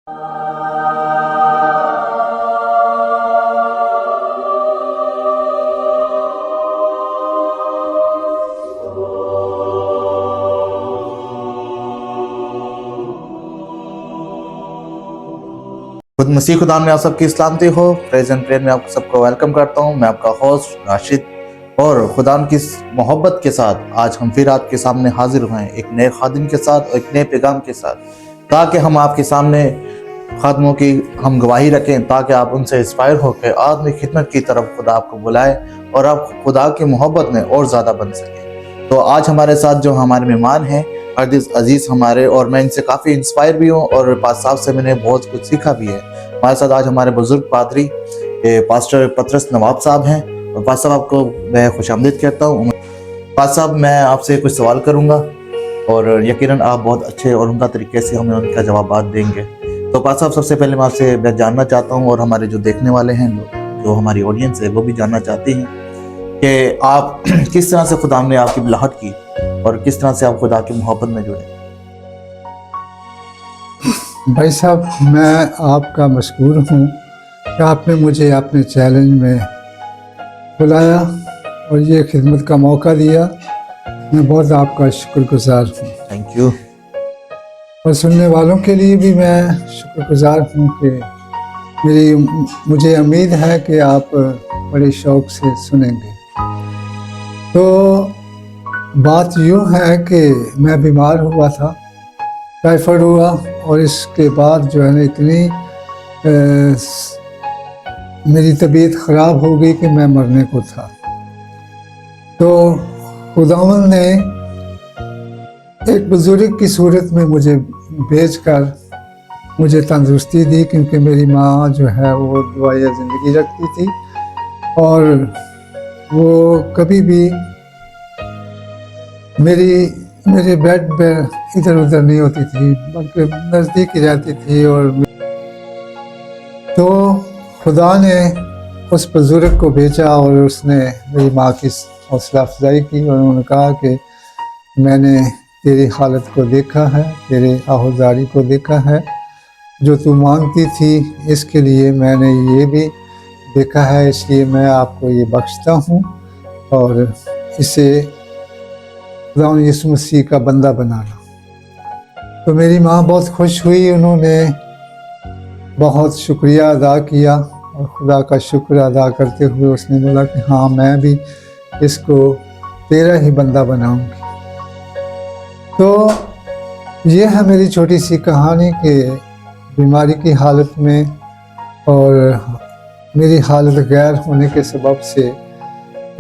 खुद मसीह खुदा में आप सबकी सलामती हो। प्रेज एंड प्रेयर में आप सबको वेलकम करता हूं। मैं आपका होस्ट राशिद, और खुदा की मोहब्बत के साथ आज हम फिर आपके सामने हाजिर हुए हैं एक नए खादिम के साथ और एक नए पैगाम के साथ, ताकि हम आपके सामने खादमों की हम गवाही रखें, ताकि आप उनसे इंस्पायर होकर आदमी खिदमत की तरफ खुदा आपको बुलाए और आप खुदा की मोहब्बत में और ज़्यादा बन सकें। तो आज हमारे साथ जो हमारे मेहमान हैं अजीज़ हमारे, और मैं इनसे काफ़ी इंस्पायर भी हूँ और पास साहब से मैंने बहुत कुछ सीखा भी है। हमारे साथ आज हमारे बुजुर्ग पादरी पास्टर पतरस नवाब साहब हैं, और पास साहब आपको मैं खुशामदीद कहता हूँ। पास साहब, मैं आपसे कुछ सवाल करूँगा और यकीनन आप बहुत अच्छे और उनका तरीके से हमें उनका जवाब देंगे। तो पास साहब, सबसे पहले मैं आपसे जानना चाहता हूँ, और हमारे जो देखने वाले हैं, जो हमारी ऑडियंस है, वो भी जानना चाहती हैं कि आप किस तरह से खुदा ने आपकी बुलाहट की और किस तरह से आप खुदा की मोहब्बत में जुड़े। भाई साहब, मैं आपका मशकूर हूँ कि आपने मुझे अपने चैलेंज में बुलाया और ये खिदमत का मौका दिया। मैं बहुत आपका शुक्रगुजार हूँ। Thank you. और सुनने वालों के लिए भी मैं शुक्रगुजार हूँ कि मुझे उम्मीद है कि आप बड़े शौक़ से सुनेंगे। तो बात यूँ है कि मैं बीमार हुआ था, टाइफाइड हुआ, और इसके बाद जो है ना इतनी मेरी तबीयत ख़राब हो गई कि मैं मरने को था। तो खुदावंद ने एक बुजुर्ग की सूरत में मुझे भेजकर मुझे तंदुरुस्ती दी, क्योंकि मेरी माँ जो है वो दवाइयाँ ज़िंदगी रखती थी और वो कभी भी मेरे बेड पे इधर उधर नहीं होती थी, बल्कि नज़दीक ही रहती थी। और तो खुदा ने उस बुज़ुर्ग को भेजा और उसने मेरी माँ की हौसला अफजाई की, और उन्होंने कहा कि मैंने तेरी हालत को देखा है, तेरे आहुजारी को देखा है, जो तू मांगती थी इसके लिए मैंने ये भी देखा है, इसलिए मैं आपको ये बख्शता हूँ और इसे खुदा यीशु मसीह का बंदा बनाना। तो मेरी माँ बहुत खुश हुई, उन्होंने बहुत शुक्रिया अदा किया, और खुदा का शुक्र अदा करते हुए उसने बोला कि हाँ, मैं भी इसको तेरा ही बंदा बनाऊंगी। तो ये है मेरी छोटी सी कहानी कि बीमारी की हालत में और मेरी हालत गैर होने के सबब से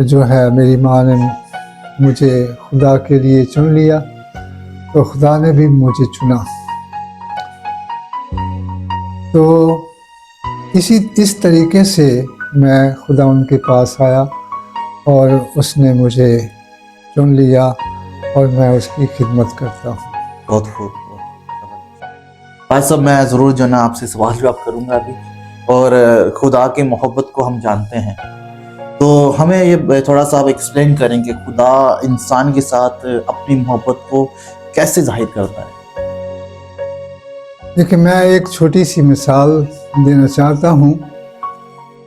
जो है मेरी माँ ने मुझे खुदा के लिए चुन लिया, तो खुदा ने भी मुझे चुना। तो इस तरीके से मैं खुदा उनके पास आया और उसने मुझे चुन लिया और मैं उसकी खिदमत करता हूँ। बहुत खूब। भाई साहब, मैं ज़रूर जो ना आपसे सवाल जवाब करूँगा अभी, और खुदा की मोहब्बत को हम जानते हैं, तो हमें ये थोड़ा सा आप एक्सप्लेन करें कि खुदा इंसान के साथ अपनी मोहब्बत को कैसे जाहिर करता है। देखिए, मैं एक छोटी सी मिसाल देना चाहता हूँ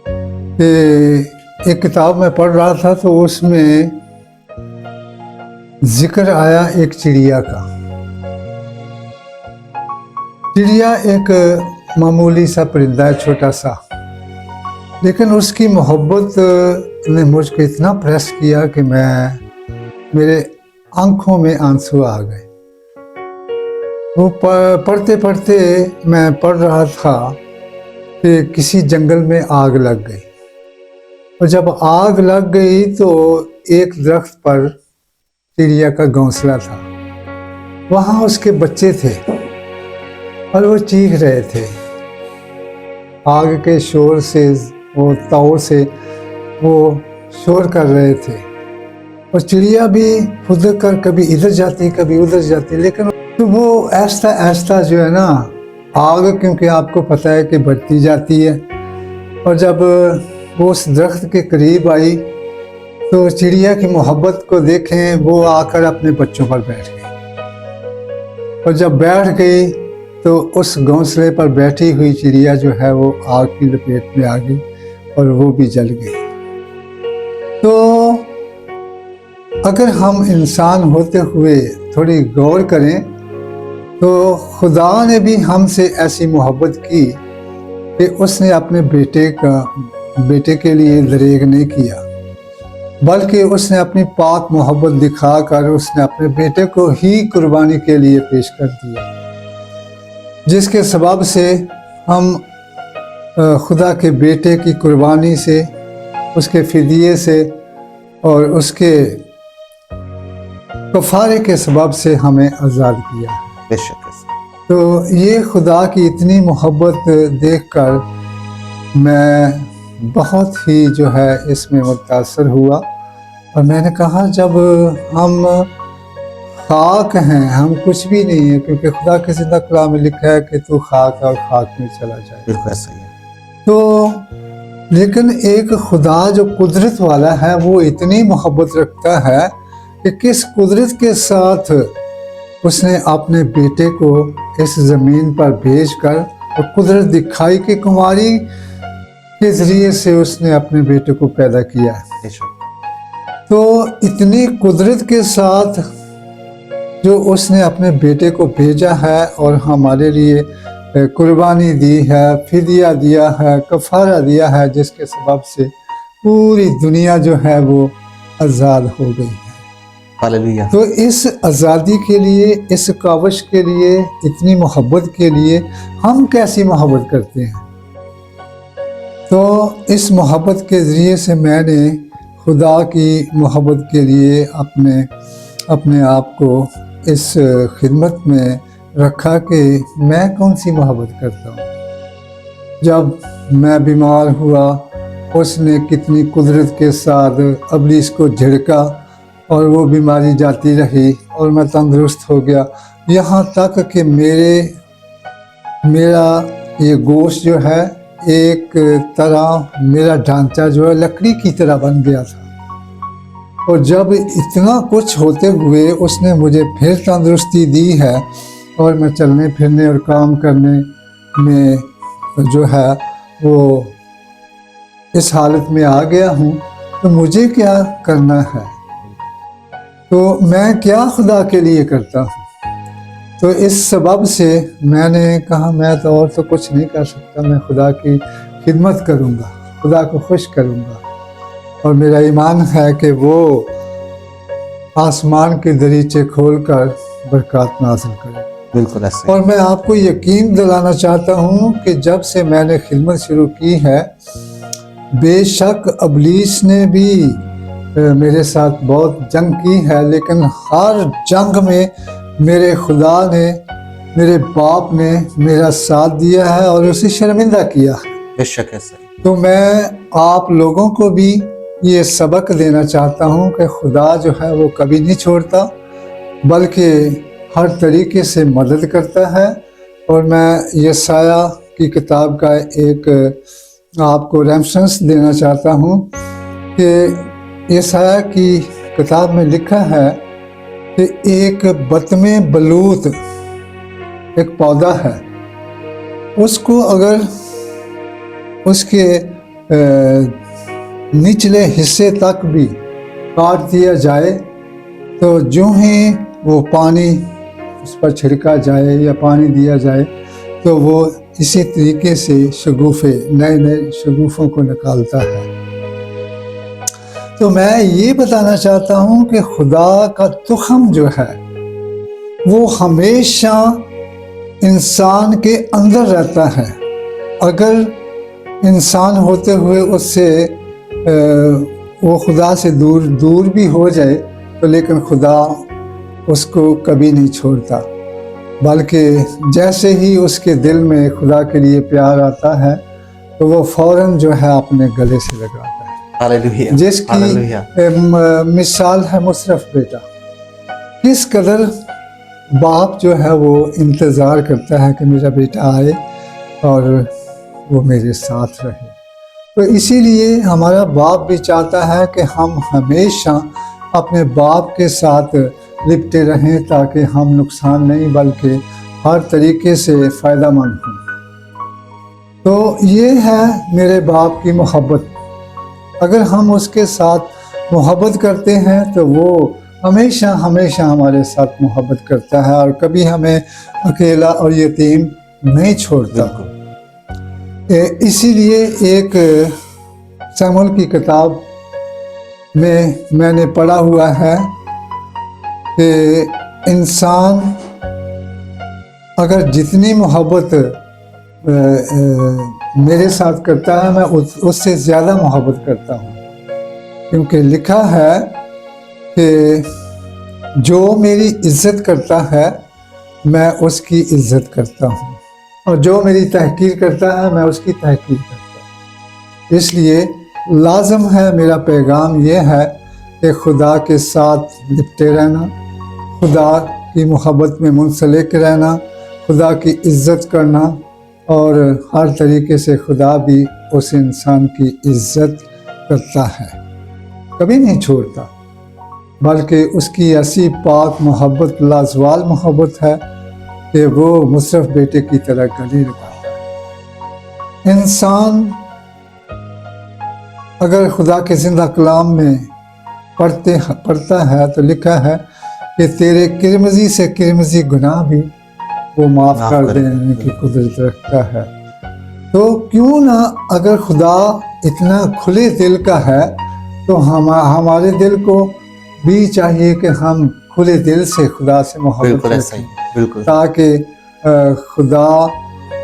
कि एक किताब में पढ़ रहा था, तो उसमें जिक्र आया एक चिड़िया का। चिड़िया एक मामूली सा परिंदा है, छोटा सा, लेकिन उसकी मोहब्बत ने मुझको इतना प्रेस किया कि मेरे आंखों में आंसू आ गए। वो पढ़ते पढ़ते मैं पढ़ रहा था कि किसी जंगल में आग लग गई, और जब आग लग गई तो एक दरख्त पर चिड़िया का घोंसला था, वहाँ उसके बच्चे थे और वो चीख रहे थे। आग के शोर से, वो ताव से वो शोर कर रहे थे, और चिड़िया भी फुदक कर कभी इधर जाती कभी उधर जाती, लेकिन तो वो ऐसा ऐसा जो है ना, आग क्योंकि आपको पता है कि बढ़ती जाती है, और जब वो उस दरख्त के करीब आई तो चिड़िया की मोहब्बत को देखें, वो आकर अपने बच्चों पर बैठ गई, और जब बैठ गई तो उस घोंसले पर बैठी हुई चिड़िया जो है वो आग की लपेट में आ गई और वो भी जल गई। तो अगर हम इंसान होते हुए थोड़ी गौर करें तो खुदा ने भी हमसे ऐसी मोहब्बत की कि उसने अपने बेटे के लिए दरेग नहीं किया, बल्कि उसने अपनी पाक मोहब्बत दिखाकर उसने अपने बेटे को ही कुर्बानी के लिए पेश कर दिया, जिसके सबब से हम खुदा के बेटे की कुर्बानी से, उसके फिदिये से और उसके कफ़ारे के सबब से हमें आज़ाद किया है। बेशक। तो ये खुदा की इतनी मोहब्बत देखकर मैं बहुत ही जो है इसमें मुतासर हुआ और मैंने कहा जब हम खाक हैं, हम कुछ भी नहीं है, क्योंकि खुदा के ज़िंदा कलाम में लिखा है कि तू खाक और खाक में चला जाए। बिल्कुल ऐसा ही है। तो लेकिन एक खुदा जो कुदरत वाला है वो इतनी मोहब्बत रखता है कि किस कुदरत के साथ उसने अपने बेटे को इस ज़मीन पर भेजकर और कुदरत दिखाई कि कुमारी के ज़रिए से उसने अपने बेटे को पैदा किया है। तो इतनी कुदरत के साथ जो उसने अपने बेटे को भेजा है और हमारे लिए कुर्बानी दी है, फिदिया दिया है, कफ़ारा दिया है, जिसके सबब से पूरी दुनिया जो है वो आज़ाद हो गई है। हालेलुया। तो इस आज़ादी के लिए, इस काविश के लिए, इतनी मोहब्बत के लिए हम कैसी मोहब्बत करते हैं? तो इस मोहब्बत के ज़रिए से मैंने खुदा की मोहब्बत के लिए अपने आप को इस खिदमत में रखा कि मैं कौन सी मोहब्बत करता हूँ। जब मैं बीमार हुआ, उसने कितनी कुदरत के साथ इब्लीस को झिड़का और वो बीमारी जाती रही और मैं तंदुरुस्त हो गया, यहाँ तक कि मेरा ये गोश्त जो है एक तरह, मेरा ढांचा जो है लकड़ी की तरह बन गया था। और जब इतना कुछ होते हुए उसने मुझे फिर तंदुरुस्ती दी है और मैं चलने फिरने और काम करने में जो है वो इस हालत में आ गया हूँ, तो मुझे क्या करना है? तो मैं क्या खुदा के लिए करता हूँ? तो इस सबब से मैंने कहा मैं तो और तो कुछ नहीं कर सकता, मैं खुदा की खिदमत करूँगा, खुदा को खुश करूँगा। और मेरा ईमान है कि वो आसमान के दरीचे खोलकर बरकत नाज़िल करे। बिल्कुल ऐसे। और मैं आपको यकीन दिलाना चाहता हूँ कि जब से मैंने खिदमत शुरू की है, बेशक इब्लीस ने भी मेरे साथ बहुत जंग की है, लेकिन हर जंग में मेरे खुदा ने, मेरे बाप ने मेरा साथ दिया है और उसे शर्मिंदा किया है। बेशक ऐसा। तो मैं आप लोगों को भी ये सबक देना चाहता हूँ कि खुदा जो है वो कभी नहीं छोड़ता, बल्कि हर तरीके से मदद करता है। और मैं यशाया की किताब का एक आपको रेफरेंस देना चाहता हूँ कि यशाया की किताब में लिखा है कि एक बतमे बलूत एक पौधा है, उसको अगर उसके निचले हिस्से तक भी काट दिया जाए तो जो ही वो पानी उस पर छिड़का जाए या पानी दिया जाए तो वो इसी तरीके से शगुफ़े, नए नए शगुफ़ों को निकालता है। तो मैं ये बताना चाहता हूँ कि खुदा का तुख़म जो है वो हमेशा इंसान के अंदर रहता है। अगर इंसान होते हुए उससे वो खुदा से दूर भी हो जाए तो लेकिन खुदा उसको कभी नहीं छोड़ता, बल्कि जैसे ही उसके दिल में खुदा के लिए प्यार आता है तो वो फौरन जो है अपने गले से लगाता है। हालेलुया। जिसकी मिसाल है मुशर्रफ बेटा। किस कदर बाप जो है वो इंतज़ार करता है कि मेरा बेटा आए और वो मेरे साथ रहे। तो इसीलिए हमारा बाप भी चाहता है कि हम हमेशा अपने बाप के साथ लिपटे रहें, ताकि हम नुकसान नहीं बल्कि हर तरीके से फ़ायदेमंद हूँ। तो ये है मेरे बाप की मोहब्बत। अगर हम उसके साथ मोहब्बत करते हैं तो वो हमेशा हमेशा हमारे साथ मोहब्बत करता है और कभी हमें अकेला और यतीम नहीं छोड़ता। इसीलिए एक सैमुअल की किताब में मैंने पढ़ा हुआ है कि इंसान अगर जितनी मोहब्बत मेरे साथ करता है मैं उससे ज़्यादा मोहब्बत करता हूँ, क्योंकि लिखा है कि जो मेरी इज्जत करता है मैं उसकी इज्जत करता हूँ और जो मेरी तहकीर करता है मैं उसकी तहकीर करता हूँ। इसलिए लाज़म है, मेरा पैगाम ये है कि खुदा के साथ लिपटे रहना, खुदा की मोहब्बत में मुंसलिक रहना, खुदा की इज्जत करना और हर तरीके से खुदा भी उस इंसान की इज्जत करता है, कभी नहीं छोड़ता, बल्कि उसकी ऐसी पाक मोहब्बत, लाजवाल मोहब्बत है कि वो मुशर्रफ बेटे की तरह गले लगाता है। इंसान अगर खुदा के ज़िंदा कलाम में पढ़ता है तो लिखा है कि तेरे किरमजी से किरमजी गुनाह भी वो माफ़ कर देने की कुदरत रखता है। तो क्यों ना, अगर खुदा इतना खुले दिल का है तो हमारे दिल को भी चाहिए कि हम खुले दिल से खुदा से मोहब्बत करें, ताकि खुदा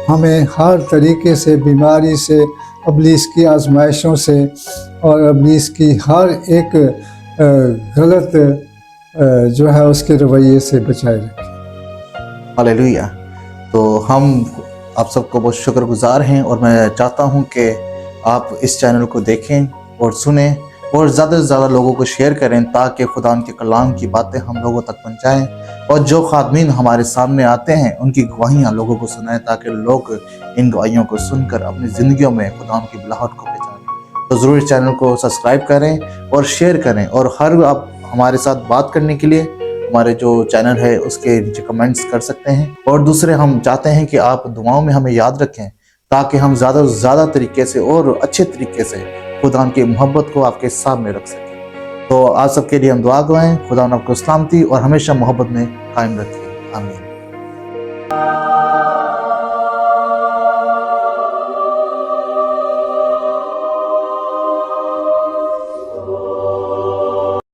हमें हर तरीके से, बीमारी से, इब्लीस की आजमाइशों से और इब्लीस की हर एक गलत जो है उसके रवैये से बचाए रखें। हालेलुया। तो हम आप सबको बहुत शुक्रगुजार हैं और मैं चाहता हूं कि आप इस चैनल को देखें और सुनें और ज़्यादा से ज़्यादा लोगों को शेयर करें, ताकि खुदा के कलाम की बातें हम लोगों तक पहुँचाएँ और जो खादमीन हमारे सामने आते हैं उनकी गवाहियाँ लोगों को सुनाएं, ताकि लोग इन गवाहियों को सुनकर अपनी ज़िंदगियों में खुदा की बुलाहट को पहचानें। तो ज़रूर चैनल को सब्सक्राइब करें और शेयर करें, और हर आप हमारे साथ बात करने के लिए हमारे जो चैनल है उसके नीचे कमेंट्स कर सकते हैं। और दूसरे, हम चाहते हैं कि आप दुआओं में हमें याद रखें, ताकि हम ज़्यादा से ज़्यादा तरीके से और अच्छे तरीके से खुदा की मोहब्बत को आपके सामने रख सकें। तो आप सबके लिए हम दुआ गवाएं। खुदा आपको सलामती और हमेशा मोहब्बत में कायम रखें। आमीन।